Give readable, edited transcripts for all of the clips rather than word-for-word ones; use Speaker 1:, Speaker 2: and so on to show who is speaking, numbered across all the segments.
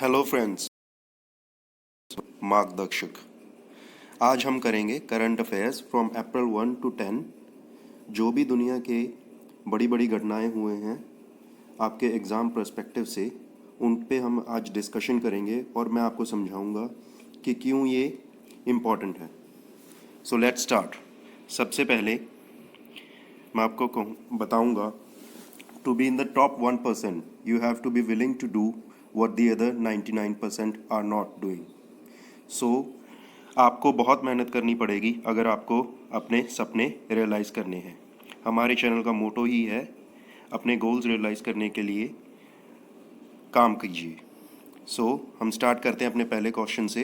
Speaker 1: Hello friends, मार्गदर्शक। आज हम करेंगे current affairs from April 1 to 10। जो भी दुनिया के बड़ी बड़ी घटनाएं हुए हैं आपके एग्ज़ाम पर्सपेक्टिव से, उन पे हम आज डिस्कशन करेंगे और मैं आपको समझाऊंगा कि क्यों ये इम्पॉर्टेंट है। So let's start. सबसे पहले मैं आपको बताऊंगा, to be in the top 1%, you have to be willing to do what the other 99% are not doing. So, आपको बहुत मेहनत करनी पड़ेगी अगर आपको अपने सपने रियलाइज़ करने हैं। हमारे चैनल का मोटो ही है, अपने गोल्स रियलाइज़ करने के लिए काम कीजिए। हम स्टार्ट करते हैं अपने पहले क्वेश्चन से।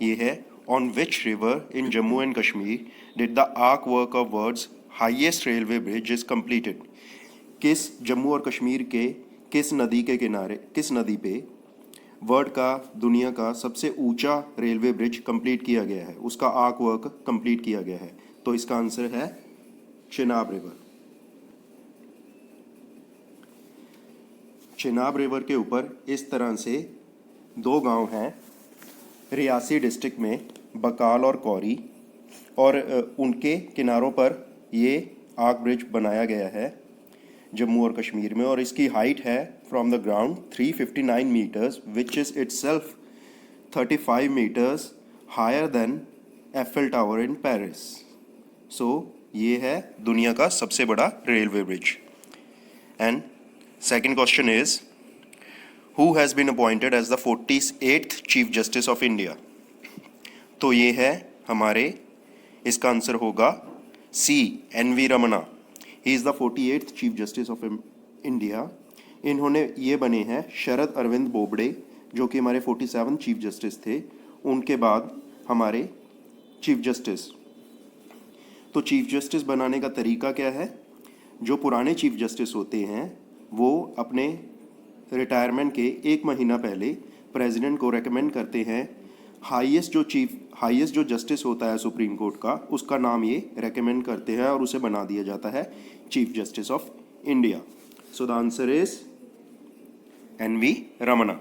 Speaker 1: ये है, on which river in Jammu and Kashmir did the arch work of world's highest railway bridge is completed. किस जम्मू और कश्मीर के किस नदी के किनारे, किस नदी पे वर्ल्ड का, दुनिया का सबसे ऊंचा रेलवे ब्रिज कंप्लीट किया गया है, उसका आर्क वर्क कंप्लीट किया गया है? तो इसका आंसर है चिनाब रिवर। चिनाब रिवर के ऊपर इस तरह से दो गांव हैं रियासी डिस्ट्रिक्ट में, बकाल और कौरी, और उनके किनारों पर ये आर्क ब्रिज बनाया गया है जम्मू और कश्मीर में, और इसकी हाइट है from the ground 359 metres which is itself 35 metres higher than Eiffel Tower in Paris. So ये है दुनिया का सबसे बड़ा railway bridge. And second question is, who has been appointed as the 48th chief justice of India. तो ये है हमारे, इसका आंसर होगा C, N V. Ramana. He is the 48th chief justice of India. इन्होंने ये बने हैं शरद अरविंद बोबडे, जो कि हमारे 47 चीफ जस्टिस थे, उनके बाद हमारे चीफ जस्टिस। तो चीफ जस्टिस बनाने का तरीका क्या है? जो पुराने चीफ जस्टिस होते हैं वो अपने रिटायरमेंट के एक महीना पहले प्रेसिडेंट को रेकमेंड करते हैं। हाईएस्ट जो जस्टिस होता है सुप्रीम कोर्ट का, उसका नाम ये रेकमेंड करते हैं और उसे बना दिया जाता है chief justice of India. So the answer is N V. Ramana.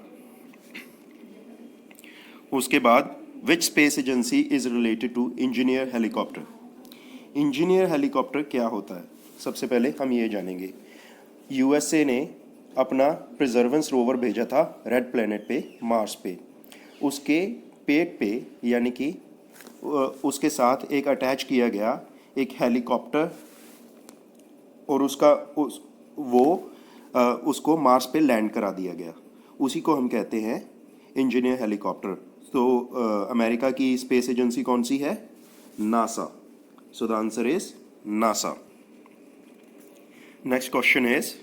Speaker 1: उसके बाद, which space agency is related to engineer helicopter. Engineer helicopter क्या होता है, सबसे पहले हम ये जानेंगे। यूएसए ने अपना प्रिजर्वेंस रोवर भेजा था रेड प्लेनेट पे, मार्स पे। उसके पेट पे, यानी कि उसके साथ एक अटैच किया गया एक हेलीकॉप्टर, और उसको मार्स पे लैंड करा दिया गया। उसी को हम कहते हैं इंजीनियर हेलीकॉप्टर। तो अमेरिका की स्पेस एजेंसी कौन सी है? NASA. So the answer is NASA. Next question is,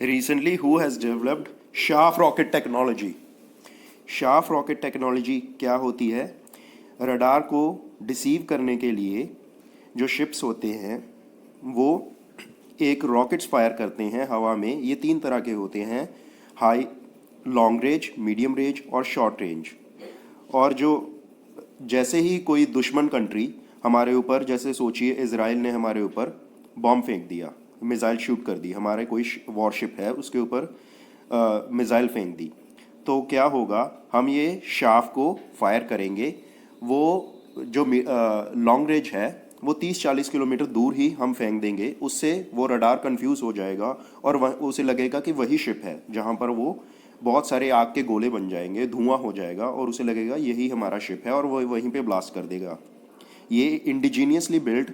Speaker 1: recently who has developed sharp rocket technology. Sharp rocket technology क्या होती है? रडार को डिसीव करने के लिए जो शिप्स होते हैं वो एक रॉकेट्स फायर करते हैं हवा में। ये 3 तरह के होते हैं, high, long range, medium range और शॉर्ट रेंज। और जो जैसे ही कोई दुश्मन कंट्री हमारे ऊपर, जैसे सोचिए इजराइल ने हमारे ऊपर बॉम्ब फेंक दिया, मिसाइल शूट कर दी, हमारे कोई वॉरशिप है उसके ऊपर मिसाइल फेंक दी, तो क्या होगा? हम ये शाफ्ट को फायर करेंगे। वो जो लॉन्ग रेंज है वो 30-40 किलोमीटर दूर ही हम फेंक देंगे। उससे वो रडार कंफ्यूज हो जाएगा और उसे लगेगा कि वही शिप है, जहाँ पर वो बहुत सारे आग के गोले बन जाएंगे, धुआं हो जाएगा और उसे लगेगा यही हमारा शिप है और वो वहीं पे ब्लास्ट कर देगा। ये इंडिजीनियसली बिल्ड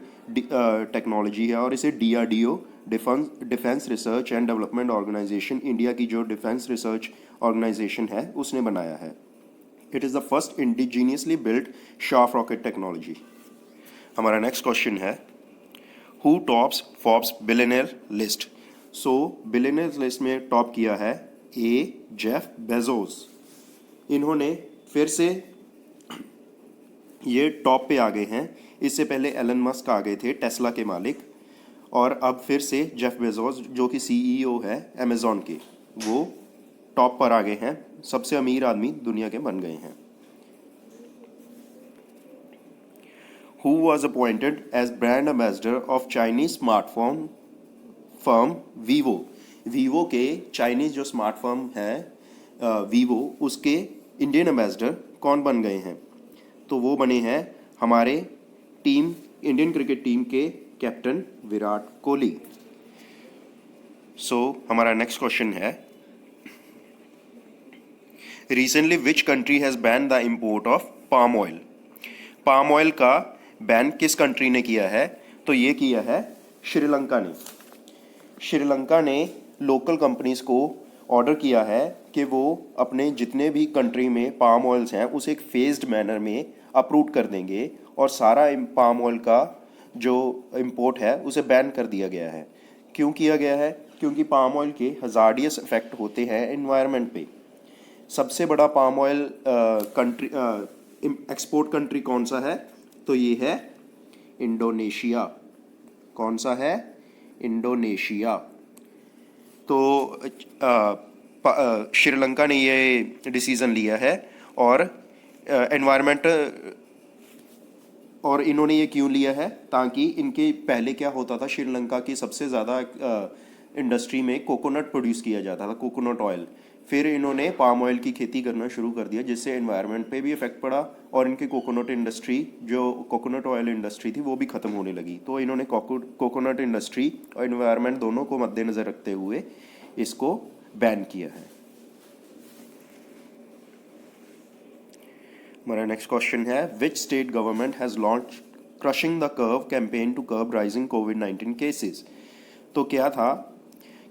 Speaker 1: टेक्नोलॉजी है और इसे DRDO, defence research and development organisation, India की जो डिफेंस रिसर्च ऑर्गेनाइजेशन है, उसने बनाया है। It is the first indigenously build sharp rocket technology. हमारा नेक्स्ट क्वेश्चन है, who tops Forbes billionaire list. So billionaire list में टॉप किया है जेफ बेजोस। इन्होंने फिर से ये टॉप पे आ गए हैं। इससे पहले एलन मस्क आ गए थे, टेस्ला के मालिक, और अब फिर से जेफ बेजोस जो कि CEO है अमेजॉन के, वो टॉप पर आ गए हैं, सबसे अमीर आदमी दुनिया के बन गए हैं। Who was appointed as brand ambassador of Chinese smartphone firm Vivo. Vivo के चाइनीज जो स्मार्टफोन है वीवो, उसके इंडियन एम्बेसडर कौन बन गए हैं? तो वो बने हैं हमारे इंडियन क्रिकेट टीम के कैप्टन विराट कोहली। हमारा नेक्स्ट क्वेश्चन है, recently which country has ban the import of palm oil? Palm oil का बैन किस कंट्री ने किया है? तो ये किया है श्रीलंका ने। श्रीलंका ने लोकल कंपनीज को ऑर्डर किया है कि वो अपने जितने भी कंट्री में पाम ऑयल्स हैं उसे एक फेज्ड मैनर में अप्रूव कर देंगे और सारा पाम ऑयल का जो इंपोर्ट है उसे बैन कर दिया गया है। क्यों किया गया है? क्योंकि पाम ऑयल के हजार्डियस इफेक्ट होते हैं एनवायरनमेंट पे। सबसे बड़ा palm oil country export country कौन सा है? तो ये है इंडोनेशिया। कौन सा है? इंडोनेशिया। तो श्रीलंका ने ये डिसीज़न लिया है और एनवायरनमेंट और इन्होंने ये क्यों लिया है? ताकि इनके पहले क्या होता था, श्रीलंका की सबसे ज़्यादा इंडस्ट्री में कोकोनट प्रोड्यूस किया जाता था, कोकोनट ऑयल। फिर इन्होंने पाम ऑयल की खेती करना शुरू कर दिया जिससे एनवायरनमेंट पे भी इफेक्ट पड़ा और इनकी कोकोनट इंडस्ट्री, जो कोकोनट ऑयल इंडस्ट्री थी, वो भी ख़त्म होने लगी। तो इन्होंने कोकोनट इंडस्ट्री और एनवायरनमेंट दोनों को मद्देनज़र रखते हुए इसको बैन किया है। हमारा नेक्स्ट क्वेश्चन है, which state government has launch crushing the curve campaign to curb rising कोविड-19 केसेस? तो क्या था?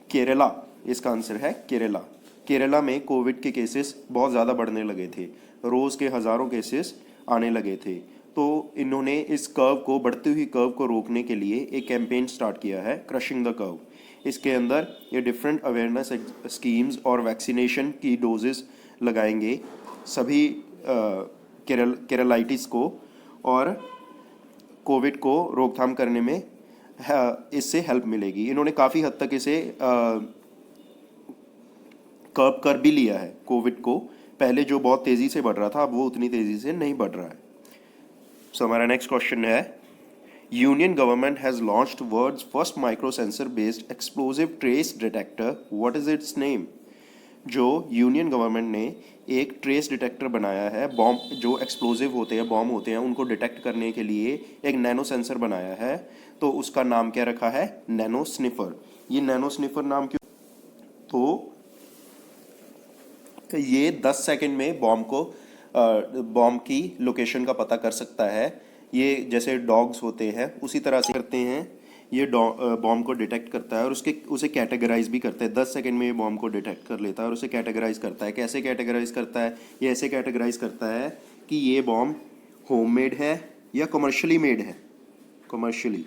Speaker 1: केरला इसका आंसर है। केरला। केरला में कोविड के केसेस बहुत ज़्यादा बढ़ने लगे थे, रोज़ के हज़ारों केसेस आने लगे थे। तो इन्होंने इस कर्व को, बढ़ती हुई कर्व को रोकने के लिए एक कैंपेन स्टार्ट किया है, क्रशिंग द कर्व। इसके अंदर ये डिफरेंट अवेयरनेस स्कीम्स और वैक्सीनेशन की डोजेस लगाएंगे सभी केरलाइटिस को और कोविड को रोकथाम करने में इससे हेल्प मिलेगी। इन्होंने काफ़ी हद तक इसे कर्ब कर भी लिया है कोविड को। पहले जो बहुत तेज़ी से बढ़ रहा था अब वो उतनी तेज़ी से नहीं बढ़ रहा है। हमारा नेक्स्ट क्वेश्चन है, union government has launched world's first micro sensor based explosive trace detector, what is its name? जो यूनियन गवर्नमेंट ने एक ट्रेस डिटेक्टर बनाया है, बॉम्ब जो एक्सप्लोजिव होते हैं, बॉम्ब होते हैं, उनको डिटेक्ट करने के लिए एक नैनो सेंसर बनाया है। तो उसका नाम क्या रखा है? Nano sniffer. ये नैनो स्निफर नाम क्यों? तो ये 10 सेकंड में बॉम्ब की लोकेशन का पता कर सकता है। ये जैसे डॉग्स होते हैं उसी तरह से करते हैं, ये बॉम्ब को डिटेक्ट करता है और उसे कैटेगराइज भी करता है। 10 सेकंड में ये बॉम्ब को डिटेक्ट कर लेता है और उसे कैटेगराइज करता है। कैसे कैटेगराइज करता है? ये ऐसे कैटेगराइज करता है कि ये बॉम्ब होममेड है या कमर्शियली मेड है, कमर्शियली,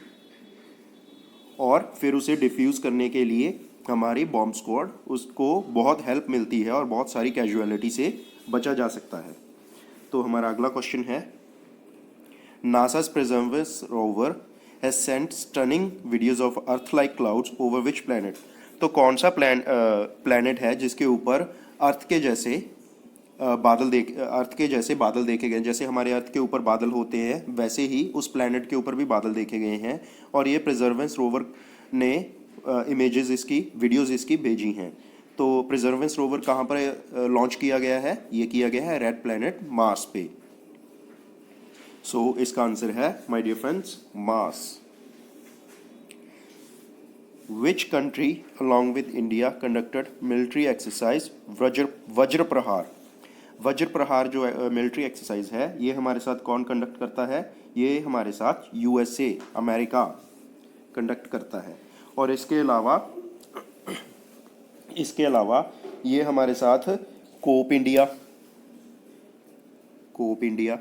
Speaker 1: और फिर उसे डिफ्यूज़ करने के लिए हमारी बॉम्ब स्क्वाड, उसको बहुत हेल्प मिलती है और बहुत सारी कैजुअलिटी से बचा जा सकता है। तो हमारा अगला क्वेश्चन है, NASA's Perseverance rover has sent stunning videos of Earth-like clouds over which planet? तो कौन सा प्लैनेट है जिसके ऊपर अर्थ के जैसे बादल देखे गए? जैसे हमारे अर्थ के ऊपर बादल होते हैं वैसे ही उस प्लैनेट के ऊपर भी बादल देखे गए हैं और ये प्रिजर्वेंस रोवर ने इमेजेस इसकी, वीडियोस इसकी भेजी हैं। तो प्रिजर्वेंस रोवर कहाँ पर लॉन्च किया गया है? ये किया गया है रेड प्लैनेट मार्स पे। सो इसका आंसर है, my dear friends, Mars. Which country along with India conducted military exercise Vajra Prahar? वज्र प्रहार जो मिलिट्री एक्सरसाइज है ये हमारे साथ कौन कंडक्ट करता है? ये हमारे साथ यूएसए, अमेरिका कंडक्ट करता है। और इसके अलावा ये हमारे साथ कोप इंडिया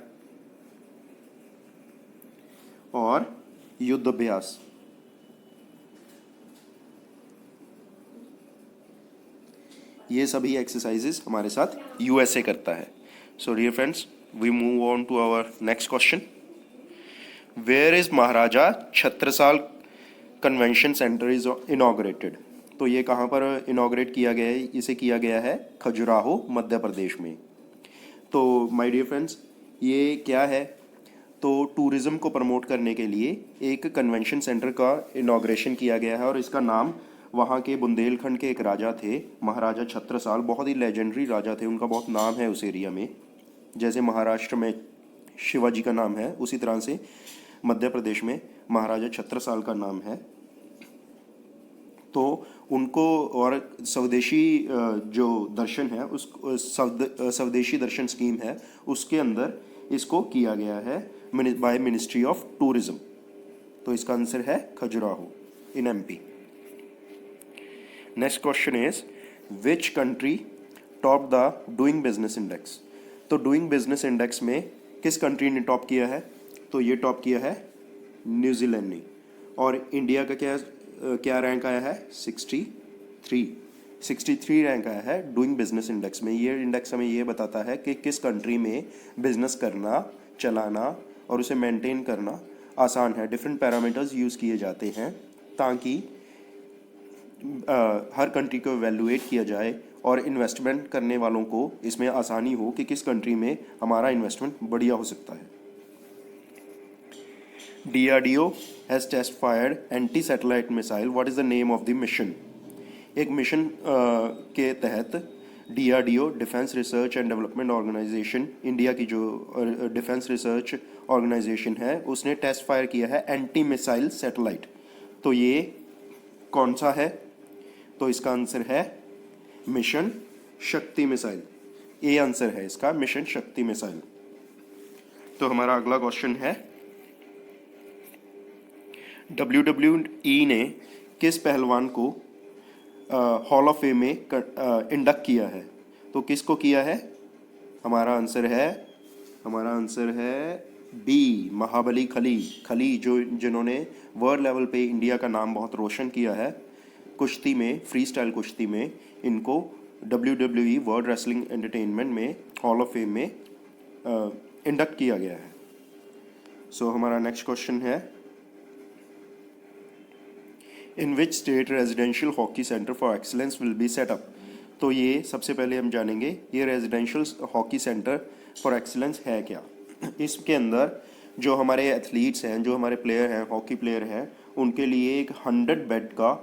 Speaker 1: और युद्ध अभ्यास, ये सभी एक्सरसाइजेस हमारे साथ यूएसए करता है। So dear friends, we move on to our next question. Where is Maharaja Chhatrasal convention centre is inaugurated? तो ये कहाँ पर इनॉग्रेट किया गया है? इसे किया गया है खजुराहो, मध्य प्रदेश में। तो माय डियर फ्रेंड्स, ये क्या है? तो टूरिज़्म को प्रमोट करने के लिए एक कन्वेंशन सेंटर का इनॉग्रेशन किया गया है और इसका नाम वहाँ के बुंदेलखंड के एक राजा थे, महाराजा छत्रसाल, बहुत ही लेजेंडरी राजा थे, उनका बहुत नाम है उस एरिया में। जैसे महाराष्ट्र में शिवाजी का नाम है, उसी तरह से मध्य प्रदेश में महाराजा छत्रसाल का नाम है। तो उनको और स्वदेशी जो दर्शन है उस स्वदेशी दर्शन स्कीम है उसके अंदर इसको किया गया है बाय मिनिस्ट्री ऑफ टूरिज्म। तो इसका आंसर है Khajuraho in MP. Next question is which country top the doing business index. तो डूइंग बिजनेस इंडेक्स में किस कंट्री ने टॉप किया है? तो ये टॉप किया है न्यूजीलैंड ने। और इंडिया का क्या रैंक आया है? 63 रैंक आया है डूइंग बिजनेस इंडेक्स में। ये इंडेक्स हमें ये बताता है कि किस कंट्री में बिजनेस करना, चलाना और उसे मेंटेन करना आसान है। डिफरेंट पैरामीटर्स यूज़ किए जाते हैं ताकि हर कंट्री को एवेलुएट किया जाए और इन्वेस्टमेंट करने वालों को इसमें आसानी हो कि किस कंट्री में हमारा इन्वेस्टमेंट बढ़िया हो सकता है। DRDO has test fired anti-satellite missile. What is the name of the mission? एक मिशन के तहत DRDO defence research and development organisation, India की जो डिफेंस रिसर्च ऑर्गेनाइजेशन है, उसने टेस्ट फायर किया है एंटी मिसाइल सैटेलाइट। तो ये कौन सा है? तो इसका आंसर है मिशन शक्ति मिसाइल। ये आंसर है इसका, मिशन शक्ति मिसाइल। तो हमारा अगला क्वेश्चन है WWE ने किस पहलवान को हॉल ऑफ फेम में इंडक्ट किया है? तो किसको किया है? हमारा आंसर है बी, महाबली खली जिन्होंने वर्ल्ड लेवल पे इंडिया का नाम बहुत रोशन किया है कुश्ती में, फ्री स्टाइल कुश्ती में। इनको WWE वर्ल्ड रेसलिंग एंटरटेनमेंट में हॉल ऑफ फेम में इंडक्ट किया गया है। सो हमारा नेक्स्ट क्वेश्चन है in which state residential hockey centre for excellence will be set up. तो ये सबसे पहले हम जानेंगे ये residential hockey centre for excellence है क्या। इसके अंदर जो हमारे एथलीट्स हैं, जो हमारे प्लेयर हैं, हॉकी प्लेयर हैं, उनके लिए एक 100 बेड का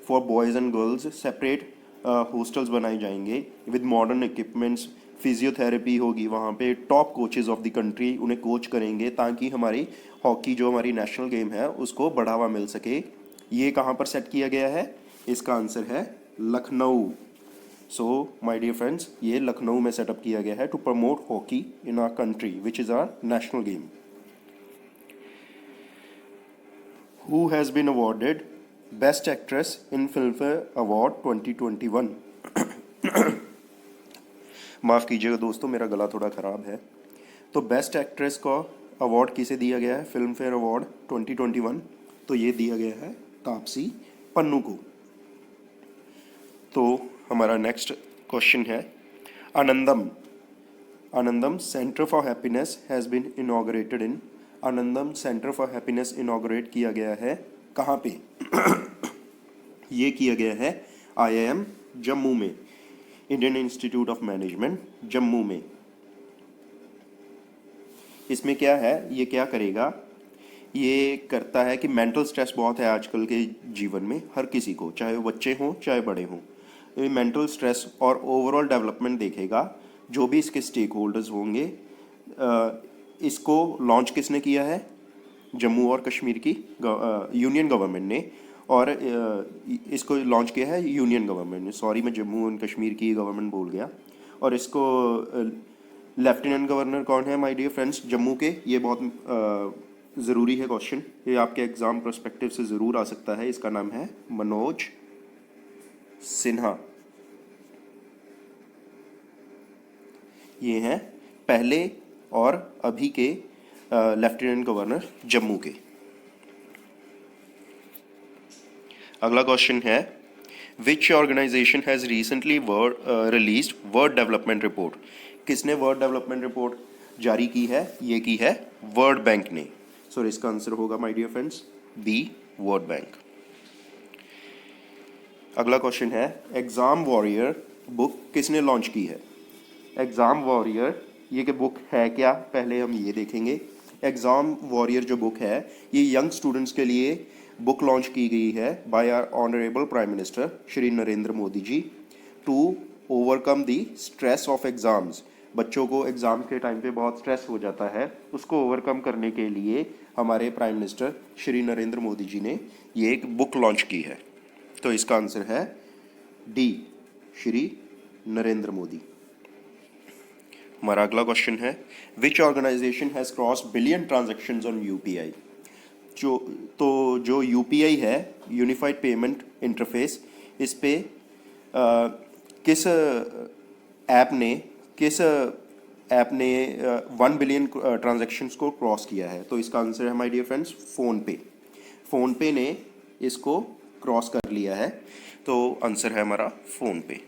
Speaker 1: for boys and girls separate hostels बनाए जाएंगे विद मॉडर्न इक्विपमेंट्स। फिजियोथेरेपी होगी वहाँ पे, top coaches of the country उन्हें कोच करेंगे ताकि हमारी हॉकी जो हमारी नेशनल गेम है उसको बढ़ावा मिल सके। ये कहाँ पर सेट किया गया है? इसका आंसर है Lucknow. So my dear friends, ये लखनऊ में सेटअप किया गया है to promote hockey in our country which is our national game. Who has been awarded best actress in Filmfare award 2021? माफ़ कीजिएगा दोस्तों, मेरा गला थोड़ा ख़राब है। तो बेस्ट एक्ट्रेस का अवार्ड किसे दिया गया है फिल्म फेयर अवार्ड 2021? तो ये दिया गया है तापसी पन्नू को। तो हमारा नेक्स्ट क्वेश्चन है Anandam centre for happiness has been inaugurated in. Anandam centre for happiness inaugurate किया गया है कहाँ पे? ये किया गया है IIM जम्मू में, Indian institute of management Jammu में। इसमें क्या है, ये क्या करेगा? ये करता है कि मेंटल स्ट्रेस बहुत है आजकल के जीवन में हर किसी को, चाहे वो बच्चे हों चाहे बड़े हों। ये मेंटल स्ट्रेस और ओवरऑल डेवलपमेंट देखेगा। जो भी इसके स्टेक होल्डर्स होंगे, इसको लॉन्च किसने किया है? जम्मू और कश्मीर की यूनियन गवर्नमेंट ने। और इसको लॉन्च किया है यूनियन गवर्नमेंट ने। सॉरी, मैं जम्मू एंड कश्मीर की गवर्नमेंट बोल गया। और इसको लेफ्टिनेंट गवर्नर कौन है माय डियर फ्रेंड्स जम्मू के? ये बहुत ज़रूरी है क्वेश्चन, ये आपके एग्ज़ाम पर्सपेक्टिव से ज़रूर आ सकता है। इसका नाम है मनोज सिन्हा। ये हैं पहले और अभी के लेफ्टिनेंट गवर्नर जम्मू के। अगला क्वेश्चन है which organisation has recently released world development report. किसने वर्ल्ड डेवलपमेंट रिपोर्ट जारी की है? ये की है वर्ल्ड बैंक ने। सो इसका आंसर होगा my dear friends B, World Bank. अगला क्वेश्चन है एग्ज़ाम वॉरियर बुक किसने लॉन्च की है? एग्ज़ाम वॉरियर ये कि बुक है क्या, पहले हम ये देखेंगे। एग्ज़ाम वॉरियर जो बुक है ये यंग स्टूडेंट्स के लिए बुक लॉन्च की गई है by our honourable prime minister Shri Narendra Modi ji to overcome the stress of exams. बच्चों को एग्ज़ाम के टाइम पे बहुत स्ट्रेस हो जाता है, उसको ओवरकम करने के लिए हमारे प्राइम मिनिस्टर श्री नरेंद्र मोदी जी ने ये एक बुक लॉन्च की है। तो इसका आंसर है डी, श्री नरेंद्र मोदी। हमारा अगला क्वेश्चन है which organisation has cross billion transactions on UPI. जो यूपीआई है, यूनिफाइड पेमेंट इंटरफेस, इस पे किस ऐप ने 1 बिलियन ट्रांजैक्शंस को क्रॉस किया है। तो इसका आंसर है माय डियर फ्रेंड्स फ़ोनपे ने इसको क्रॉस कर लिया है। तो आंसर है हमारा PhonePe.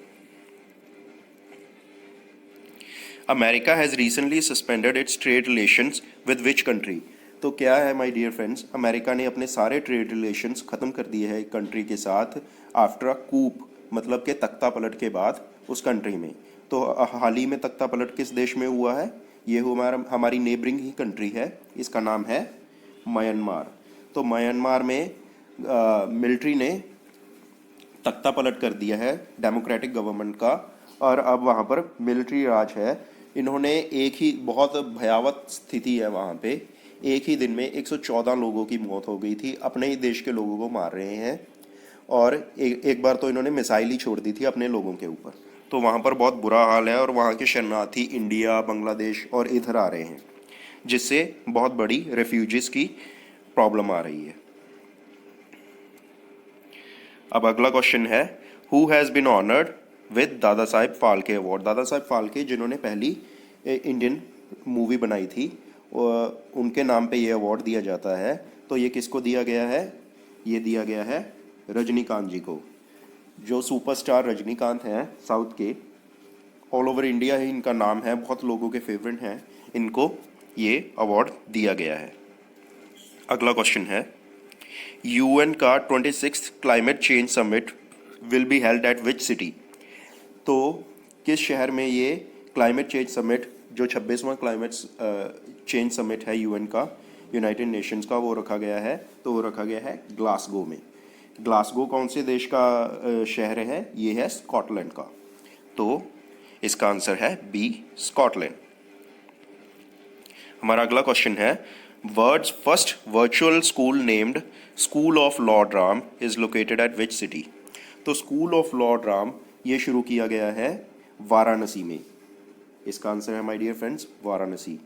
Speaker 1: America has recently suspended it's trade relations with which country. तो क्या है माय डियर फ्रेंड्स, अमेरिका ने अपने सारे ट्रेड रिलेशंस ख़त्म कर दिए हैं एक कंट्री के साथ आफ्टर अ कूप, मतलब के तख्ता पलट के बाद उस कंट्री में। तो हाल ही में तख्ता पलट किस देश में हुआ है? ये हमारी नेबरिंग ही कंट्री है, इसका नाम है म्यांमार। तो म्यांमार में मिलिट्री ने तख्ता पलट कर दिया है डेमोक्रेटिक गवर्नमेंट का, और अब वहाँ पर मिलिट्री राज है। इन्होंने एक ही, बहुत भयावह स्थिति है वहाँ पे, एक ही दिन में 114 लोगों की मौत हो गई थी, अपने ही देश के लोगों को मार रहे हैं। और एक बार तो इन्होंने मिसाइल ही छोड़ दी थी अपने लोगों के ऊपर। तो वहाँ पर बहुत बुरा हाल है और वहाँ के शरणार्थी इंडिया, बांग्लादेश और इधर आ रहे हैं, जिससे बहुत बड़ी रेफ्यूजीज की प्रॉब्लम आ रही है। अब अगला क्वेश्चन है who has been honoured with Dada Saheb Phalke award. दादा साहेब फाल्के जिन्होंने पहली इंडियन मूवी बनाई थी, उनके नाम पे ये अवार्ड दिया जाता है। तो ये किसको दिया गया है? ये दिया गया है रजनीकांत जी को। जो सुपरस्टार रजनीकांत हैं साउथ के, ऑल ओवर इंडिया ही इनका नाम है, बहुत लोगों के फेवरेट हैं, इनको ये अवार्ड दिया गया है। अगला क्वेश्चन है यूएन का 26th climate change summit will be held at which city. तो किस शहर में ये क्लाइमेट चेंज समिट, जो 26वां क्लाइमेट चेंज समिट है यूएन का, यूनाइटेड नेशंस का, वो रखा गया है? तो वो रखा गया है ग्लासगो में। ग्लासगो कौन से देश का शहर है? ये है स्कॉटलैंड का। तो इसका आंसर है बी, स्कॉटलैंड। हमारा अगला क्वेश्चन है world's first virtual school named school of lord Ram is located at which city. तो स्कूल ऑफ लॉर्ड राम ये शुरू किया गया है वाराणसी में। इसका आंसर है my dear friends Varanasi.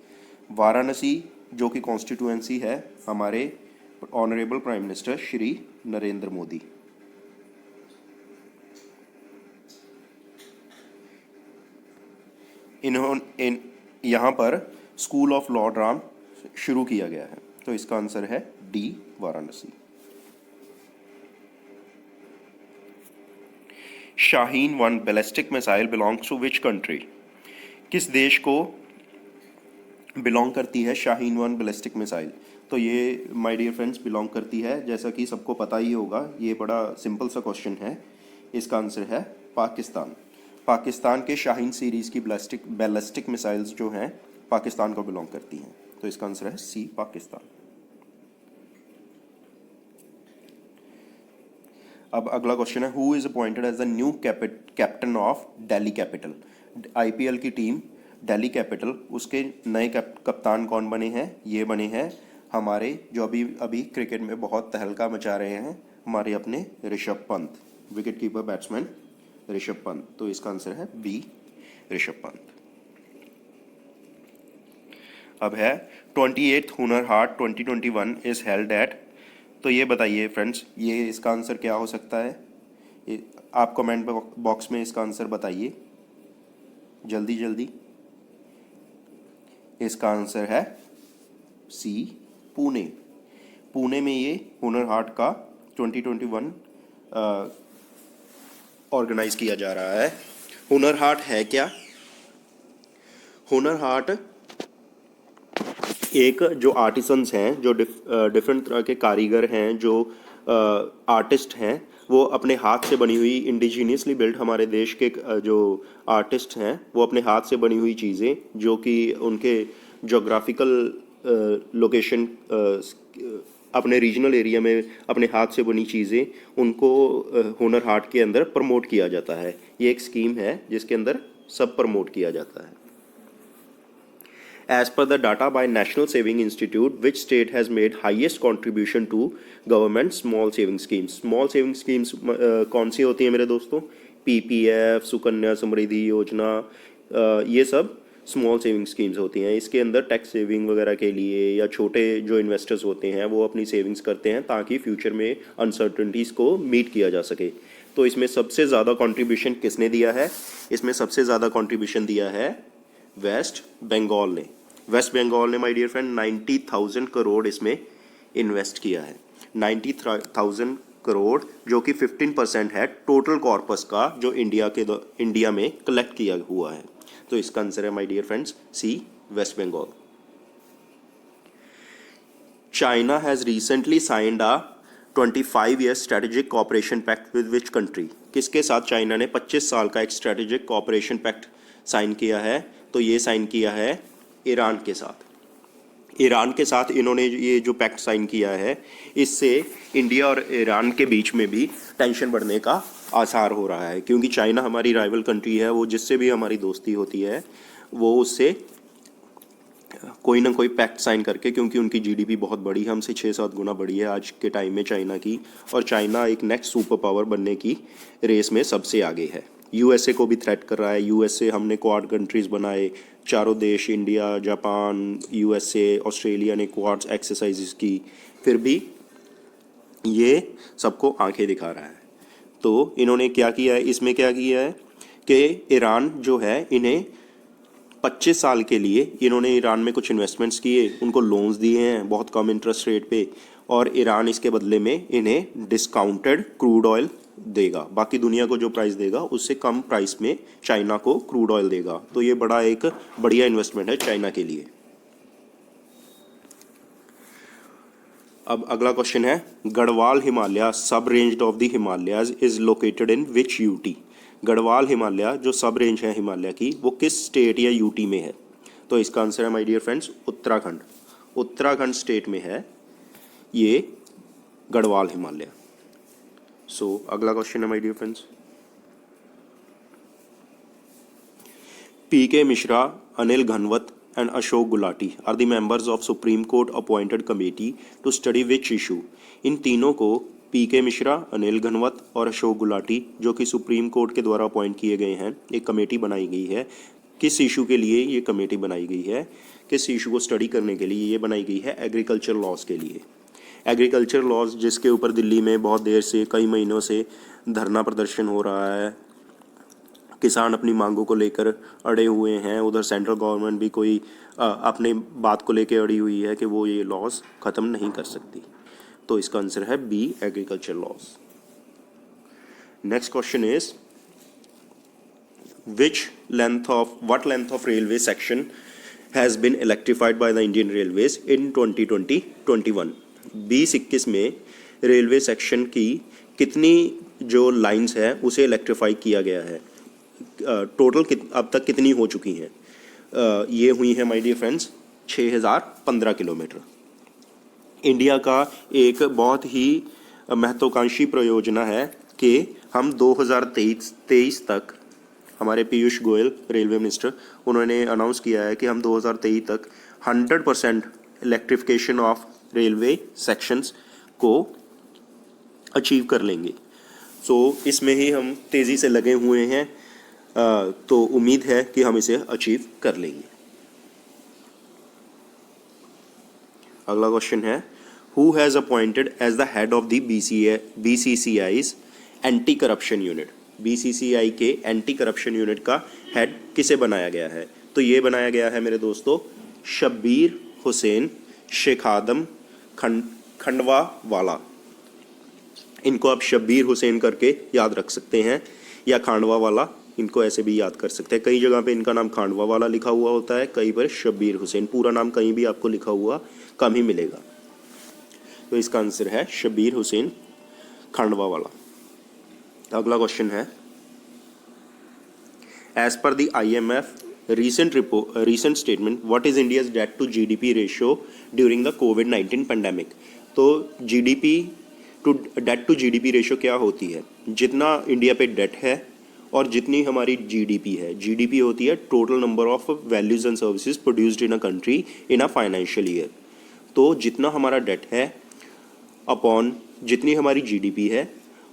Speaker 1: Varanasi जो कि कॉन्स्टिट्यूएंसी है हमारे honourable prime minister Shri Narendra Modi. यहाँ पर स्कूल ऑफ लॉर्ड राम शुरू किया गया है। तो इसका आंसर है D, Varanasi. Shaheen 1 ballistic missile belongs to which country. किस देश को बिलोंग करती है शाहीन 1 बैलिस्टिक मिसाइल? तो ये माय डियर फ्रेंड्स बिलोंग करती है, जैसा कि सबको पता ही होगा, ये बड़ा सिंपल सा क्वेश्चन है। इसका आंसर है पाकिस्तान। पाकिस्तान के शाहीन सीरीज़ की बैलिस्टिक मिसाइल्स जो हैं पाकिस्तान को बिलोंग करती हैं। तो इसका आंसर है सी, पाकिस्तान। अब अगला क्वेश्चन है who is appointed as the new captain of Delhi capital. IPL की टीम दिल्ली कैपिटल, उसके नए कप्तान कौन बने हैं? ये बने हैं हमारे जो अभी क्रिकेट में बहुत तहलका मचा रहे हैं, हमारे अपने Rishabh Pant, wicket keeper batsman Rishabh Pant. तो इसका आंसर है बी, ऋषभ पंत। अब है 28th Hunar Haat 2021 is held at. तो ये बताइए फ्रेंड्स, ये इसका आंसर क्या हो सकता है? आप कमेंट बॉक्स में इसका आंसर बताइए जल्दी जल्दी। इसका आंसर है सी, पुणे। पुणे में ये हुनर हाट का 2021 ऑर्गेनाइज किया जा रहा है। हुनर हाट है क्या? हुनर हाट एक जो आर्टिसंस हैं, जो डिफरेंट तरह के कारीगर हैं, जो आर्टिस्ट हैं, वो अपने हाथ से बनी हुई इंडिजीनियसली बिल्ड, हमारे देश के जो आर्टिस्ट हैं वो अपने हाथ से बनी हुई चीज़ें जो कि उनके जोग्राफिकल लोकेशन अपने रीजनल एरिया में अपने हाथ से बनी चीज़ें उनको हुनर हाट के अंदर प्रमोट किया जाता है। ये एक स्कीम है जिसके अंदर सब प्रमोट किया जाता है। As per the data by National Saving Institute, which state has made highest contribution to government small saving schemes? Small saving schemes कौन सी होती हैं मेरे दोस्तों? PPF, सुकन्या समृद्धि योजना, ये सब स्मॉल सेविंग स्कीम्स होती हैं। इसके अंदर टैक्स सेविंग वगैरह के लिए या छोटे जो इन्वेस्टर्स होते हैं वो अपनी सेविंग्स करते हैं ताकि फ्यूचर में अनसर्टनिटीज़ को मीट किया जा सके। तो इसमें सबसे ज़्यादा कंट्रीब्यूशन किसने दिया है? इसमें सबसे ज़्यादा कंट्रीब्यूशन दिया है वेस्ट बंगाल ने। वेस्ट बंगाल ने माय डियर फ्रेंड 90,000 करोड़ इसमें इन्वेस्ट किया है। 90,000 करोड़ जो कि 15% है टोटल कॉर्पस का जो इंडिया में कलेक्ट किया हुआ है। तो इसका आंसर है my dear friends C, West Bengal. China has recently signed a 25-year strategic cooperation pact with which country? किसके साथ चाइना ने 25 साल का एक स्ट्रेटेजिक कोऑपरेशन पैक्ट साइन किया है? तो ये साइन किया है ईरान के साथ। ईरान के साथ इन्होंने ये जो पैक्ट साइन किया है इससे इंडिया और ईरान के बीच में भी टेंशन बढ़ने का आसार हो रहा है, क्योंकि चाइना हमारी राइवल कंट्री है। वो जिससे भी हमारी दोस्ती होती है वो उससे कोई ना कोई पैक्ट साइन करके, क्योंकि उनकी जीडीपी बहुत बड़ी है, हमसे 6-7 गुना बड़ी है आज के टाइम में चाइना की, और चाइना एक नेक्स्ट सुपर पावर बनने की रेस में सबसे आगे है। यूएसए को भी थ्रेट कर रहा है। यूएसए हमने क्वाड कंट्रीज़ बनाए, चारों देश इंडिया, जापान, यूएसए, ऑस्ट्रेलिया ने क्वाड्स एक्सरसाइजेस की, फिर भी ये सबको आंखें दिखा रहा है। तो इन्होंने क्या किया है, इसमें क्या किया है कि ईरान जो है इन्हें 25 साल के लिए इन्होंने ईरान में कुछ इन्वेस्टमेंट्स किए, उनको लोन्स दिए हैं बहुत कम इंटरेस्ट रेट पे, और ईरान इसके बदले में इन्हें डिस्काउंटेड क्रूड ऑयल देगा। बाकी दुनिया को जो प्राइस देगा उससे कम प्राइस में चाइना को क्रूड ऑयल देगा। तो ये बड़ा एक बढ़िया इन्वेस्टमेंट है चाइना के लिए। अब अगला क्वेश्चन है, गढ़वाल हिमालय सब range of the Himalayas is located in which UT? Garhwal Himalaya जो सब रेंज है हिमालय की वो किस स्टेट या यूटी में है? तो इसका आंसर है my dear friends Uttarakhand. Uttarakhand state में है ये गढ़वाल हिमालय। सो अगला क्वेश्चन है my dear friends, P K Mishra, Anil Ghanwat and Ashok Gulati are the members of Supreme Court appointed committee to study which issue? इन तीनों को पीके मिश्रा, अनिल घनवत और अशोक गुलाटी जो कि सुप्रीम कोर्ट के द्वारा अपॉइंट किए गए हैं, एक कमेटी बनाई गई है। किस इशू के लिए ये कमेटी बनाई गई है, किस इशू को स्टडी करने के लिए ये बनाई गई है? एग्रीकल्चर लॉज के लिए। एग्रीकल्चर लॉज जिसके ऊपर दिल्ली में बहुत देर से कई महीनों से धरना प्रदर्शन हो रहा है, किसान अपनी मांगों को लेकर अड़े हुए हैं, उधर सेंट्रल गवर्नमेंट भी कोई अपने बात को लेकर अड़ी हुई है कि वो ये लॉज ख़त्म नहीं कर सकती। तो इसका आंसर है B, agriculture laws. Next question is what length of railway section has been electrified by the Indian Railways in 2020-21? 2021 में रेलवे सेक्शन की कितनी जो लाइंस है उसे इलेक्ट्रीफाई किया गया है? टोटल अब तक कितनी हो चुकी हैं? ये हुई है my dear friends 6015 kilometre. India का एक बहुत ही महत्वाकांक्षी परियोजना है कि हम 2023 तक, हमारे पीयूष गोयल रेलवे मिनिस्टर, उन्होंने अनाउंस किया है कि हम 2023 तक 100% इलेक्ट्रिफिकेशन ऑफ रेलवे सेक्शंस को अचीव कर लेंगे। सो इसमें ही हम तेज़ी से लगे हुए हैं, तो उम्मीद है कि हम इसे अचीव कर लेंगे। अगला क्वेश्चन है, who has appointed as the head of the BCCI's anti corruption unit? BCCI के एंटी करप्शन यूनिट का हेड किसे बनाया गया है? तो ये बनाया गया है मेरे दोस्तों शब्बीर हुसैन शेख आदम खंडवा वाला। इनको आप शब्बीर हुसैन करके याद रख सकते हैं या खांडवा वाला, इनको ऐसे भी याद कर सकते हैं। कई जगह पे इनका नाम खांडवा वाला लिखा हुआ होता है, कई पर शब्बीर हुसैन। पूरा नाम कहीं भी आपको लिखा हुआ कम ही मिलेगा। तो इसका आंसर है शब्बीर हुसैन खांडवा वाला। अगला क्वेश्चन है, as per the IMF recent statement, what is India's debt to GDP ratio during the COVID-19 pandemic? तो GDP to debt to GDP ratio क्या होती है, जितना इंडिया पे डेट है और जितनी हमारी जीडीपी है। जीडीपी होती है total number of values and services produced in a country in a financial year. तो जितना हमारा डेट है अपॉन जितनी हमारी जीडीपी है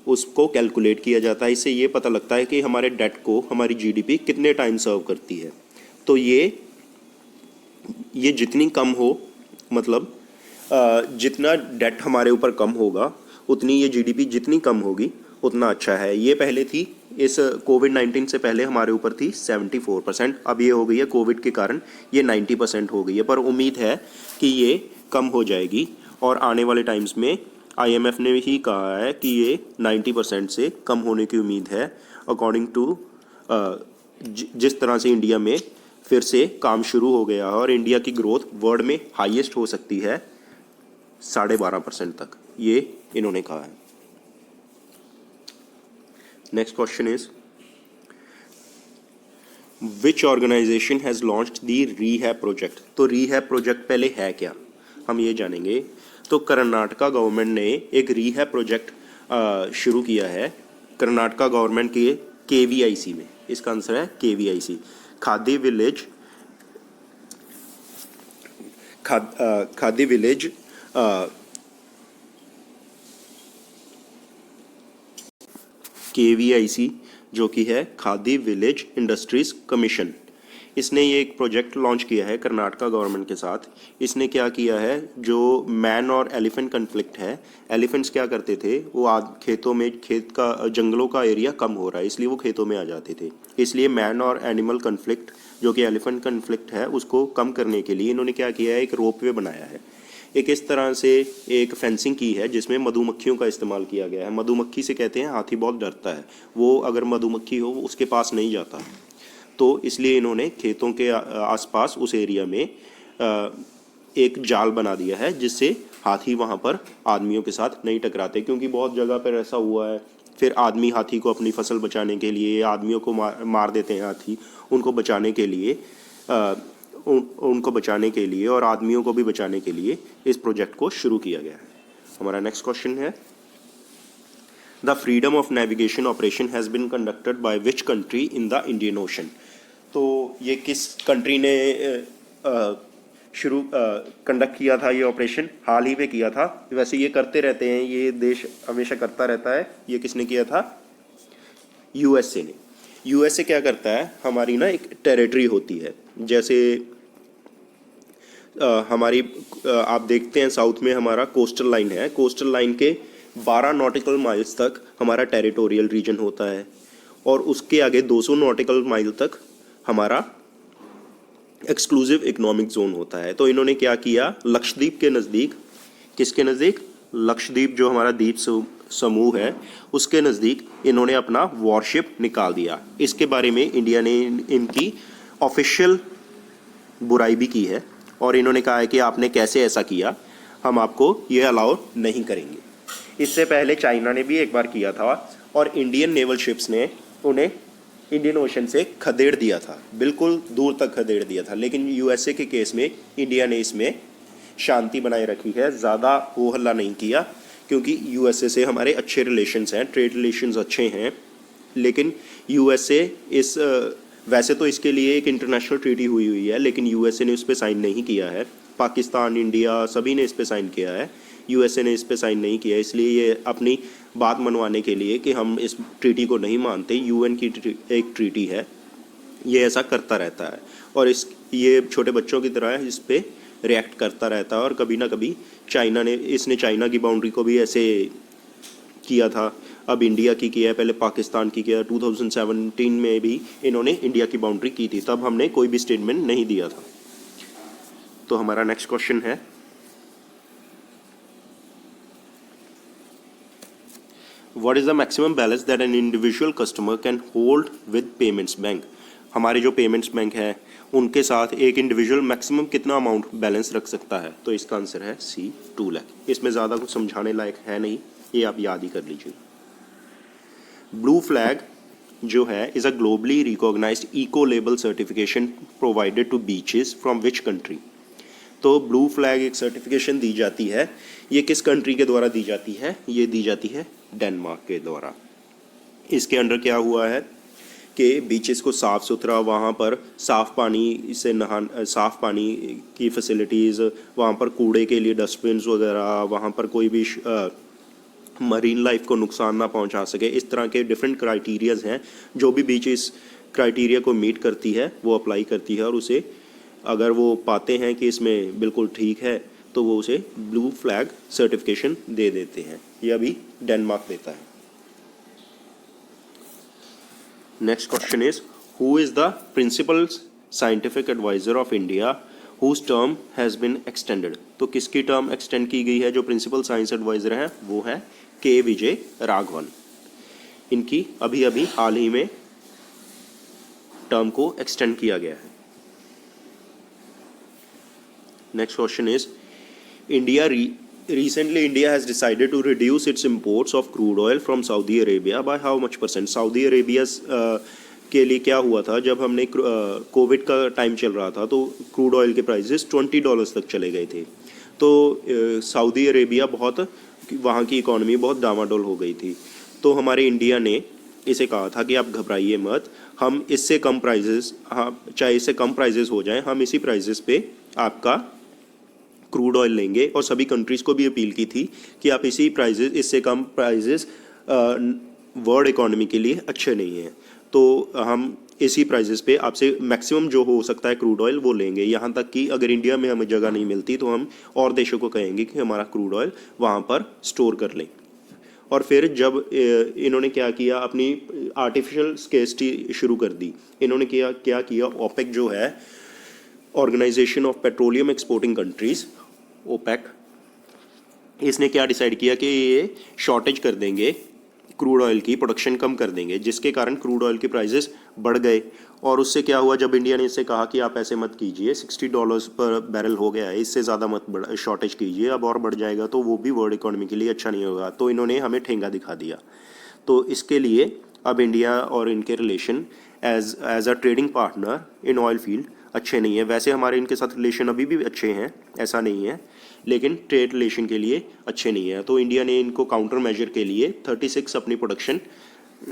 Speaker 1: उसको कैलकुलेट किया जाता है। इससे ये पता लगता है कि हमारे डेट को हमारी जीडीपी कितने टाइम सर्व करती है। तो ये जितनी कम हो, मतलब जितना डेट हमारे ऊपर कम होगा उतनी ये जीडीपी जितनी कम होगी उतना अच्छा है। ये पहले थी, इस कोविड-19 से पहले हमारे ऊपर थी 74%, अब ये हो गई है कोविड के कारण ये 90% हो गई है, पर उम्मीद है कि ये कम हो जाएगी। और आने वाले टाइम्स में आईएमएफ ने ही कहा है कि ये 90% से कम होने की उम्मीद है, अकॉर्डिंग टू जिस तरह से इंडिया में फिर से काम शुरू हो गया है और इंडिया की ग्रोथ वर्ल्ड में हाईएस्ट हो सकती है 12.5% तक, ये इन्होंने कहा है। Next question is which organisation has launched the rehab project. तो रीहैब प्रोजेक्ट पहले है क्या, हम ये जानेंगे। तो कर्नाटका गवर्नमेंट ने एक रीहैब प्रोजेक्ट शुरू किया है कर्नाटका गवर्नमेंट के केवीआईसी में। इसका आंसर है केवीआईसी, खादी विलेज केवीआईसी जो कि है खादी विलेज इंडस्ट्रीज कमीशन। इसने ये एक प्रोजेक्ट लॉन्च किया है कर्नाटका गवर्नमेंट के साथ। इसने क्या किया है, जो मैन और एलिफेंट कन्फ्लिक्ट है, एलिफेंट्स क्या करते थे, वो खेतों में जंगलों का एरिया कम हो रहा है इसलिए वो खेतों में आ जाते थे। इसलिए मैन और एनिमल कन्फ्लिक्ट जो कि एलिफेंट कन्फ्लिक्ट है उसको कम करने के लिए इन्होंने क्या किया है, एक रोपवे बनाया है। एक इस तरह से एक फेंसिंग की है जिसमें मधुमक्खियों का इस्तेमाल किया गया है। मधुमक्खी से कहते हैं हाथी बहुत डरता है, वो अगर मधुमक्खी हो उसके पास नहीं जाता, तो इसलिए इन्होंने खेतों के आसपास उस एरिया में एक जाल बना दिया है जिससे हाथी वहाँ पर आदमियों के साथ नहीं टकराते। क्योंकि बहुत जगह पर ऐसा हुआ है, फिर आदमी हाथी को अपनी फसल बचाने के लिए, आदमियों को मार देते हैं हाथी, उनको बचाने के लिए और आदमियों को भी बचाने के लिए इस प्रोजेक्ट को शुरू किया गया है। हमारा नेक्स्ट क्वेश्चन है the freedom of navigation operation has been conducted by which country in the Indian ocean. तो ये किस कंट्री ने कंडक्ट किया था ये ऑपरेशन, हाल ही में किया था। वैसे ये करते रहते हैं, ये देश हमेशा करता रहता है। ये किसने किया था, यूएसए ने। यूएसए क्या करता है, हमारी ना एक टेरिटरी होती है, जैसे हमारी आप देखते हैं साउथ में हमारा कोस्टल लाइन है, कोस्टल लाइन के 12 नॉटिकल माइल्स तक हमारा टेरिटोरियल रीजन होता है और उसके आगे 200 नॉटिकल माइल तक हमारा एक्सक्लूसिव इकोनॉमिक जोन होता है। तो इन्होंने क्या किया, लक्षद्वीप के नज़दीक, किसके नज़दीक, लक्षद्वीप जो हमारा द्वीप समूह है उसके नज़दीक इन्होंने अपना वॉरशिप निकाल दिया। इसके बारे में इंडिया ने इनकी ऑफिशियल बुराई भी की है और इन्होंने कहा है कि आपने कैसे ऐसा किया, हम आपको ये अलाउ नहीं करेंगे। इससे पहले चाइना ने भी एक बार किया था और इंडियन नेवल शिप्स ने उन्हें इंडियन ओशन से खदेड़ दिया था, बिल्कुल दूर तक खदेड़ दिया था। लेकिन यूएसए के केस में इंडिया ने इसमें शांति बनाए रखी है, ज़्यादा हो हल्ला नहीं किया, क्योंकि यूएसए से हमारे अच्छे रिलेशंस हैं, ट्रेड रिलेशंस अच्छे हैं। लेकिन यूएसए वैसे तो इसके लिए एक इंटरनेशनल ट्रीटी हुई है, लेकिन यूएसए ने उस पर साइन नहीं किया है। पाकिस्तान, इंडिया सभी ने इस पर साइन किया है, यूएसए ने इस पर साइन नहीं किया। इसलिए ये अपनी बात मनवाने के लिए कि हम इस ट्रीटी को नहीं मानते, यूएन की एक ट्रीटी है, ये ऐसा करता रहता है और ये छोटे बच्चों की तरह इस पर रिएक्ट करता रहता है। और कभी ना कभी इसने चाइना की बाउंड्री को भी ऐसे किया था, अब इंडिया की किया है, पहले पाकिस्तान की किया। 2017 में भी इन्होंने इंडिया की बाउंड्री की थी, तब हमने कोई भी स्टेटमेंट नहीं दिया था। तो हमारा नेक्स्ट क्वेश्चन है what is the maximum balance that an individual customer can hold with payments bank. हमारे जो पेमेंट्स बैंक है उनके साथ एक इंडिविजुअल मैक्सिमम कितना अमाउंट बैलेंस रख सकता है। तो इसका आंसर है सी, 2 लाख। इसमें ज़्यादा कुछ समझाने लायक है नहीं, ये आप याद ही कर लीजिए। ब्लू फ्लैग जो है is a globally recognised eco label certification provided to beaches from which country. तो ब्लू फ्लैग एक सर्टिफिकेशन दी जाती है, ये किस कंट्री के द्वारा दी जाती है? ये दी जाती है डेनमार्क के द्वारा। इसके अंडर क्या हुआ है कि बीचेस को साफ़ सुथरा, वहाँ पर साफ़ पानी से साफ़ पानी की फैसिलिटीज़, वहाँ पर कूड़े के लिए डस्टबिन वगैरह, वहाँ पर कोई भी मरीन लाइफ को नुकसान ना पहुँचा सके, इस तरह के डिफरेंट क्राइटेरियाज़ हैं। जो भी बीच इस क्राइटेरिया को मीट करती है वो अप्लाई करती है, और उसे अगर वो पाते हैं कि इसमें बिल्कुल ठीक है तो वो उसे ब्लू फ्लैग सर्टिफिकेशन दे देते हैं। ये अभी डेनमार्क देता है। Next question is, who is the principal scientific adviser of India whose term has been extended? तो किसकी टर्म एक्सटेंड की गई है? जो प्रिंसिपल साइंस एडवाइज़र हैं वो है के विजय राघवन। इनकी अभी अभी हाल ही में टर्म को एक्सटेंड किया गया है। Next question is, recently India has decided to reduce its imports of crude oil from Saudi Arabia by how much percent? Saudi Arabia के लिए क्या हुआ था, जब हमने कोविड का टाइम चल रहा था तो क्रूड ऑयल के प्राइसेस $20 तक चले गए थे। तो सऊदी अरेबिया बहुत, वहाँ की इकॉनमी बहुत डामाडोल हो गई थी। तो हमारे इंडिया ने इसे कहा था कि आप घबराइए मत, हम इससे कम प्राइजेस, हाँ चाहे इससे कम प्राइजेस हो जाएं, हम इसी प्राइजेस पे आपका क्रूड ऑयल लेंगे। और सभी कंट्रीज़ को भी अपील की थी कि आप इसी प्राइजेस, इससे कम प्राइजेस वर्ल्ड इकोनॉमी के लिए अच्छे नहीं हैं, तो हम इसी प्राइजेस पे आपसे मैक्सिमम जो हो सकता है क्रूड ऑयल वो लेंगे। यहाँ तक कि अगर इंडिया में हमें जगह नहीं मिलती तो हम और देशों को कहेंगे कि हमारा क्रूड ऑयल वहाँ पर स्टोर कर लें। और फिर जब इन्होंने क्या किया, अपनी आर्टिफिशियल स्केर्सिटी शुरू कर दी। इन्होंने क्या किया, ओपेक जो है, organisation of petroleum exporting countries, OPEC, इसने क्या डिसाइड किया कि ये शॉर्टेज कर देंगे, क्रूड ऑयल की प्रोडक्शन कम कर देंगे, जिसके कारण क्रूड ऑयल के प्राइसेस बढ़ गए। और उससे क्या हुआ, जब इंडिया ने इससे कहा कि आप ऐसे मत कीजिए, $60 पर बैरल हो गया है, इससे ज़्यादा मत शॉर्टेज कीजिए, अब और बढ़ जाएगा तो वो भी वर्ल्ड इकोनॉमी के लिए अच्छा नहीं होगा। तो इन्होंने हमें ठेंगा दिखा दिया। तो इसके लिए अब इंडिया और इनके relation as a trading partner in oil field अच्छे नहीं है। वैसे हमारे इनके साथ रिलेशन अभी भी अच्छे हैं, ऐसा नहीं है, लेकिन ट्रेड रिलेशन के लिए अच्छे नहीं है। तो इंडिया ने इनको काउंटर मेजर के लिए 36 अपनी प्रोडक्शन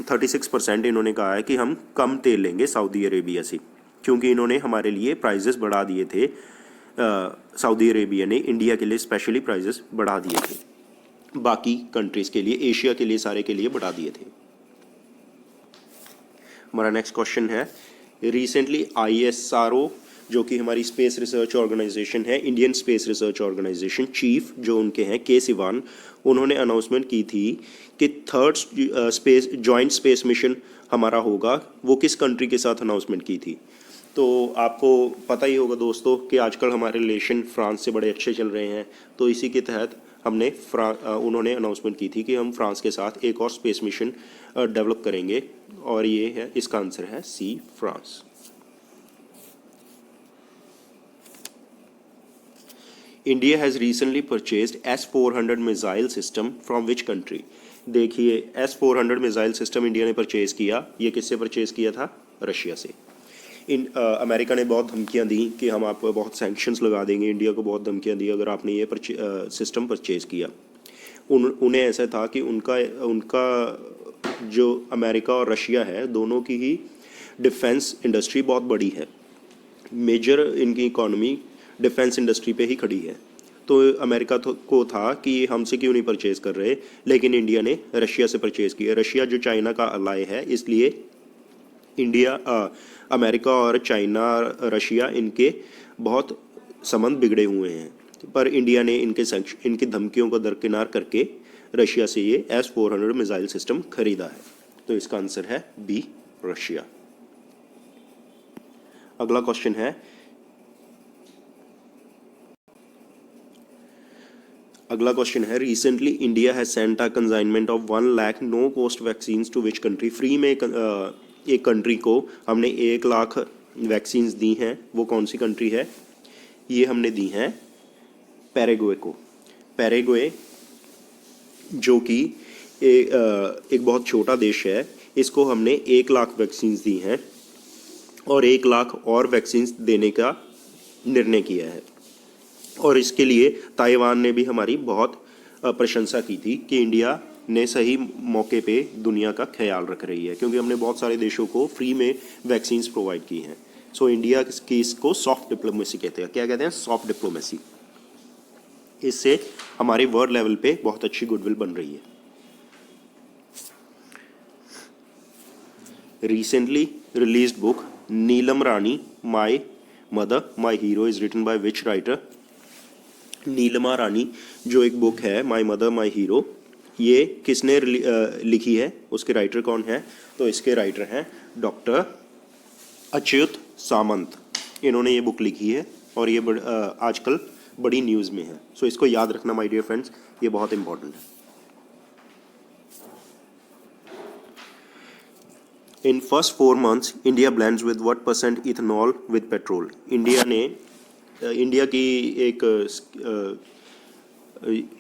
Speaker 1: 36% इन्होंने कहा है कि हम कम तेल लेंगे सऊदी अरेबिया से, क्योंकि इन्होंने हमारे लिए प्राइजेस बढ़ा दिए थे। सऊदी अरेबिया ने इंडिया के लिए स्पेशली प्राइजेस बढ़ा दिए थे, बाकी कंट्रीज़ के लिए, एशिया के लिए, सारे के लिए बढ़ा दिए थे। हमारा नेक्स्ट क्वेश्चन है, रिसेंटली ISRO जो कि हमारी स्पेस रिसर्च ऑर्गेनाइजेशन है, Indian space research organisation, chief जो उनके हैं के सिवान, उन्होंने अनाउंसमेंट की थी कि third space joint space mission हमारा होगा। वो किस कंट्री के साथ अनाउंसमेंट की थी? तो आपको पता ही होगा दोस्तों कि आजकल हमारे रिलेशन फ्रांस से बड़े अच्छे चल रहे हैं। तो इसी के तहत हमने उन्होंने अनाउंसमेंट की थी कि हम फ्रांस के साथ एक और स्पेस मिशन डेवलप करेंगे, और ये है, इसका आंसर है C, France. India has recently purchased S-400 missile system from which country? देखिए, S-400 मिसाइल सिस्टम इंडिया ने परचेज़ किया, ये किससे परचेज़ किया था? रशिया से। अमेरिका ने बहुत धमकियां दी कि हम आपको बहुत सैंक्शंस लगा देंगे, इंडिया को बहुत धमकियां दी अगर आपने ये सिस्टम परचेज़ किया। उन्हें ऐसा था कि उनका जो अमेरिका और रशिया है, दोनों की ही डिफेंस इंडस्ट्री बहुत बड़ी है, मेजर इनकी इकॉनमी डिफेंस इंडस्ट्री पे ही खड़ी है। तो अमेरिका को था कि हमसे क्यों नहीं परचेज़ कर रहे, लेकिन इंडिया ने रशिया से परचेज़ किया। रशिया जो चाइना का अलाय है, इसलिए अमेरिका और चाइना, रशिया, इनके बहुत संबंध बिगड़े हुए हैं। पर इंडिया ने इनकी धमकियों को दरकिनार करके रशिया से ये S-400 मिसाइल सिस्टम खरीदा है। तो इसका आंसर है बी, रशिया। अगला क्वेश्चन है, recently India has sent a consignment of 1 lakh no cost vaccines to which country? Free में एक कंट्री को हमने 1 लाख वैक्सीन्स दी हैं, वो कौन सी कंट्री है? ये हमने दी हैं पैराग्वे को। पैराग्वे जो कि एक बहुत छोटा देश है, इसको हमने 1 लाख वैक्सीन्स दी हैं और 1 लाख और वैक्सीन्स देने का निर्णय किया है। और इसके लिए ताइवान ने भी हमारी बहुत प्रशंसा की थी कि इंडिया ने सही मौके पे दुनिया का ख्याल रख रही है, क्योंकि हमने बहुत सारे देशों को फ्री में वैक्सीन्स प्रोवाइड की हैं। सो इंडिया की इसको सॉफ्ट डिप्लोमेसी कहते हैं। क्या कहते हैं? Soft diplomacy. इससे हमारे वर्ल्ड लेवल पे बहुत अच्छी गुडविल बन रही है। Recently released book Neelam Rani my mother my hero is written by which writer? Neelma Rani जो एक बुक है माई मदर माई हीरो, ये किसने लिखी है, उसके राइटर कौन है? तो इसके राइटर हैं डॉक्टर अच्युत सामंत। इन्होंने ये बुक लिखी है और ये आजकल बड़ी न्यूज़ में है। सो इसको याद रखना माय डियर फ्रेंड्स, ये बहुत इंपॉर्टेंट है। In first 4 months India blends with what % ethanol with petrol? India की एक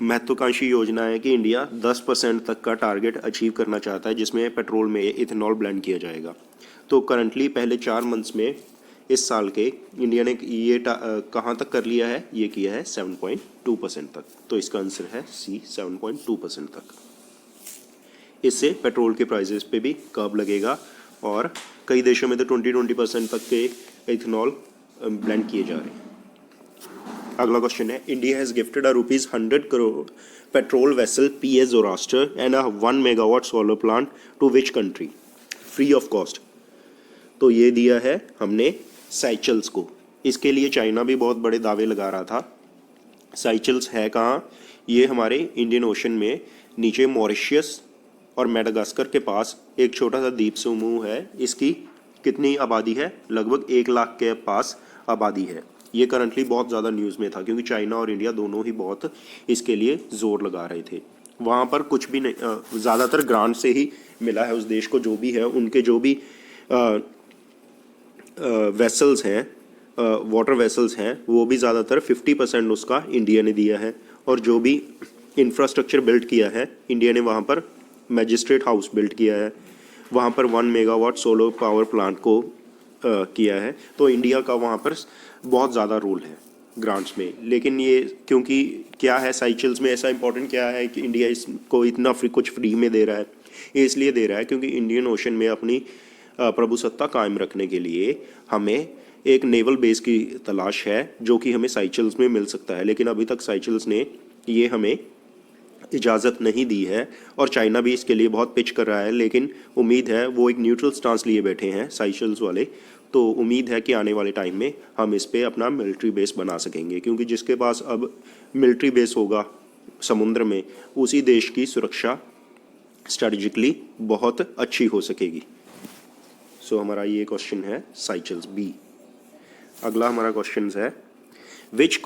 Speaker 1: महत्वाकांक्षी योजना है कि इंडिया 10% तक का टारगेट अचीव करना चाहता है, जिसमें पेट्रोल में इथेनॉल ब्लेंड किया जाएगा। तो करंटली पहले 4 months में इस साल के इंडिया ने ये कहाँ तक कर लिया है? ये किया है 7.2% तक। तो इसका आंसर है सी, 7.2% तक। इससे पेट्रोल के प्राइसेस पे भी कर्ब लगेगा और कई देशों में तो 20% तक के इथेनॉल ब्लेंड किए जा रहे हैं। अगला क्वेश्चन है, India has gifted a ₹100 crore petrol vessel PS Zoroaster and a 1 megawatt solar plant to which country free of cost? तो ये दिया है हमने साइचल्स को। इसके लिए चाइना भी बहुत बड़े दावे लगा रहा था। साइचल्स है कहाँ? ये हमारे इंडियन ओशन में नीचे मॉरिशियस और मेडागास्कर के पास एक छोटा सा द्वीप समूह है। इसकी कितनी आबादी है? लगभग 1 लाख के पास आबादी है। ये करंटली बहुत ज़्यादा न्यूज़ में था क्योंकि चाइना और इंडिया दोनों ही बहुत इसके लिए जोर लगा रहे थे। वहाँ पर कुछ भी नहीं, ज़्यादातर ग्रांट से ही मिला है उस देश को। जो भी है उनके जो भी वेसल्स हैं, वाटर वेसल्स हैं, वो भी ज़्यादातर 50% उसका इंडिया ने दिया है। और जो भी इंफ्रास्ट्रक्चर बिल्ड किया है इंडिया ने, वहाँ पर मैजिस्ट्रेट हाउस बिल्ड किया है, वहाँ पर 1 megawatt सोलर पावर प्लांट को किया है। तो इंडिया का वहाँ पर बहुत ज़्यादा रोल है ग्रांट्स में। लेकिन ये क्योंकि क्या है, साइकिल्स में ऐसा इंपॉर्टेंट क्या है कि इंडिया इसको इतना कुछ फ्री में दे रहा है? ये इसलिए दे रहा है क्योंकि इंडियन ओशन में अपनी प्रभुसत्ता कायम रखने के लिए हमें एक नेवल बेस की तलाश है, जो कि हमें साइचल्स में मिल सकता है। लेकिन अभी तक साइचल्स ने ये हमें इजाज़त नहीं दी है और चाइना भी इसके लिए बहुत पिच कर रहा है। लेकिन उम्मीद है, वो एक न्यूट्रल स्टांस लिए बैठे हैं साइचल्स वाले, तो उम्मीद है कि आने वाले टाइम में हम इस पे अपना मिलिट्री बेस बना सकेंगे, क्योंकि जिसके पास अब मिलिट्री बेस होगा समुद्र में, उसी देश की सुरक्षा स्ट्रेटजिकली बहुत अच्छी हो सकेगी। सो हमारा ये क्वेश्चन है साइचल्स बी। अगला हमारा क्वेश्चन है, which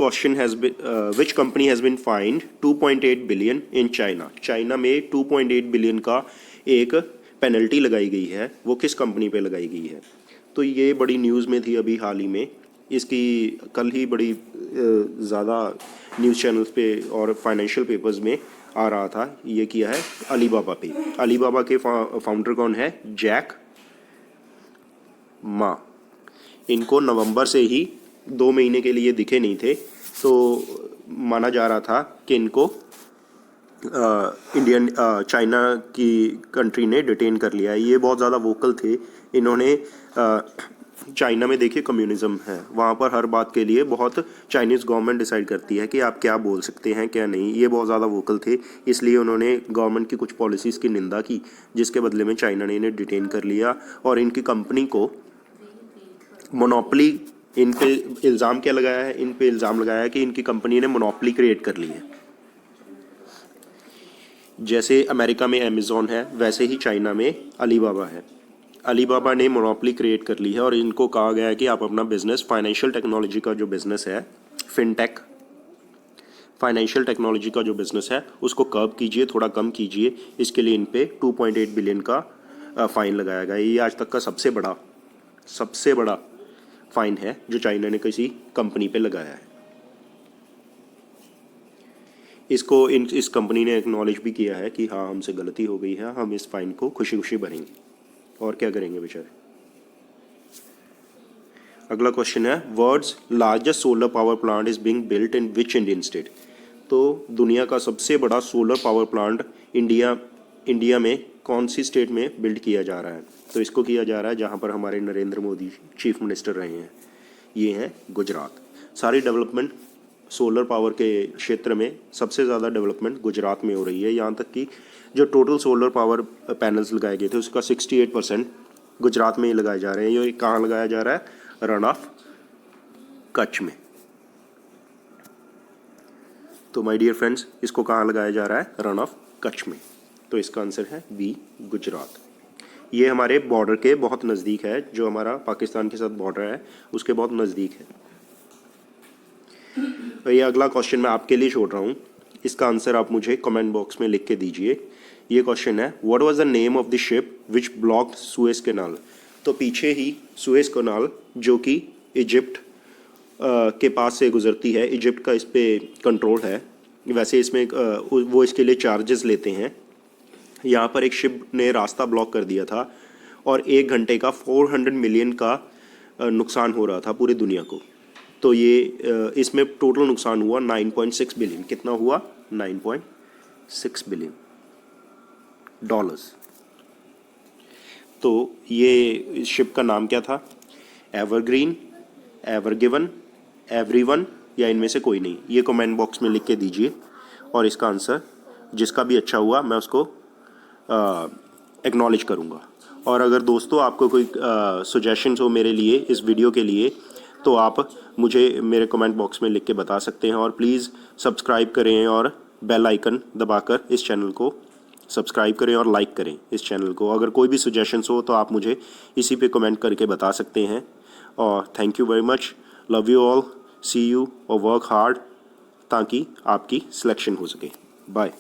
Speaker 1: company has been find 2.8 billion in China? China में 2.8 बिलियन का एक पेनल्टी लगाई गई है, वो किस कंपनी पे लगाई गई है? तो ये बड़ी न्यूज़ में थी अभी हाल ही में। इसकी कल ही बड़ी ज़्यादा न्यूज़ चैनल्स पे और फाइनेंशियल पेपर्स में आ रहा था। ये किया है अलीबाबा पे। अलीबाबा के फाउंडर कौन है? Jack Ma. इनको नवंबर से ही 2 महीने के लिए दिखे नहीं थे, तो माना जा रहा था कि इनको चाइना की कंट्री ने डिटेन कर लिया है। ये बहुत ज़्यादा वोकल थे। इन्होंने चाइना में देखिए कम्युनिज्म है, वहाँ पर हर बात के लिए बहुत चाइनीज़ गवर्नमेंट डिसाइड करती है कि आप क्या बोल सकते हैं क्या नहीं। ये बहुत ज़्यादा वोकल थे, इसलिए उन्होंने गवर्नमेंट की कुछ पॉलिसीज़ की निंदा की, जिसके बदले में चाइना ने इन्हें डिटेन कर लिया और इनकी कंपनी को मोनोपोली, इन पे इल्ज़ाम क्या लगाया है? इन पे इल्ज़ाम लगाया है कि इनकी कंपनी ने मोनोपोली क्रिएट कर ली है। जैसे अमेरिका में अमेज़ॉन है, वैसे ही चाइना में अलीबाबा है। अलीबाबा ने मोनोपोली क्रिएट कर ली है और इनको कहा गया है कि आप अपना बिजनेस, फाइनेंशियल टेक्नोलॉजी का जो बिज़नेस है, फिनटेक फाइनेंशियल टेक्नोलॉजी का जो बिज़नेस है, उसको कर्ब कीजिए, थोड़ा कम कीजिए। इसके लिए इन पे 2.8 बिलियन का फ़ाइन लगाया गया है। ये आज तक का सबसे बड़ा फ़ाइन है जो चाइना ने किसी कंपनी पे लगाया है। इसको इस कंपनी ने एक्नॉलेज भी किया है कि हाँ, हमसे गलती हो गई है, हम इस फ़ाइन को खुशी खुशी भरेंगे। और क्या करेंगे बेचारे। अगला क्वेश्चन है world's largest solar power plant is being built in which Indian state. तो दुनिया का सबसे बड़ा सोलर पावर प्लांट इंडिया में कौन सी स्टेट में बिल्ड किया जा रहा है? तो इसको किया जा रहा है जहाँ पर हमारे नरेंद्र मोदी चीफ मिनिस्टर रहे हैं, ये है गुजरात। सारी डेवलपमेंट सोलर पावर के क्षेत्र में सबसे ज़्यादा डेवलपमेंट गुजरात में हो रही है। यहाँ तक कि जो टोटल सोलर पावर पैनल्स लगाए गए थे उसका 68% गुजरात में ही लगाए जा रहे हैं। ये कहाँ लगाया जा रहा है? रन ऑफ कच्छ में। तो माय डियर फ्रेंड्स, इसको कहाँ लगाया जा रहा है? रन ऑफ कच्छ में। तो इसका आंसर है बी, गुजरात। ये हमारे बॉर्डर के बहुत नज़दीक है, जो हमारा पाकिस्तान के साथ बॉर्डर है उसके बहुत नज़दीक है। तो ये अगला क्वेश्चन मैं आपके लिए छोड़ रहा हूँ, इसका आंसर आप मुझे कमेंट बॉक्स में लिख के दीजिए। ये क्वेश्चन है what was the name of the ship which blocked Suez canal. तो पीछे ही सुएज कैनाल जो कि इजिप्ट के पास से गुजरती है, इजिप्ट का इस पर कंट्रोल है। वैसे इसमें वो इसके लिए चार्जेस लेते हैं। यहाँ पर एक शिप ने रास्ता ब्लॉक कर दिया था और 1 घंटे का 400 मिलियन का नुकसान हो रहा था पूरी दुनिया को। तो ये इसमें टोटल नुकसान हुआ 9.6 बिलियन। कितना हुआ? 9.6 बिलियन डॉलर्स। तो ये शिप का नाम क्या था? एवरग्रीन, एवरगिवन, एवरीवन या इनमें से कोई नहीं? ये कमेंट बॉक्स में लिख के दीजिए और इसका आंसर जिसका भी अच्छा हुआ मैं उसको एक्नॉलेज करूँगा। और अगर दोस्तों आपको कोई सजेशंस हो मेरे लिए इस वीडियो के लिए तो आप मुझे मेरे कमेंट बॉक्स में लिख के बता सकते हैं। और प्लीज़ सब्सक्राइब करें और बेल आइकन दबाकर इस चैनल को सब्सक्राइब करें और लाइक करें इस चैनल को। अगर कोई भी सजेशंस हो तो आप मुझे इसी पे कमेंट करके बता सकते हैं। और thank you very much, love you all, see you और वर्क हार्ड ताकि आपकी सिलेक्शन हो सके। बाय।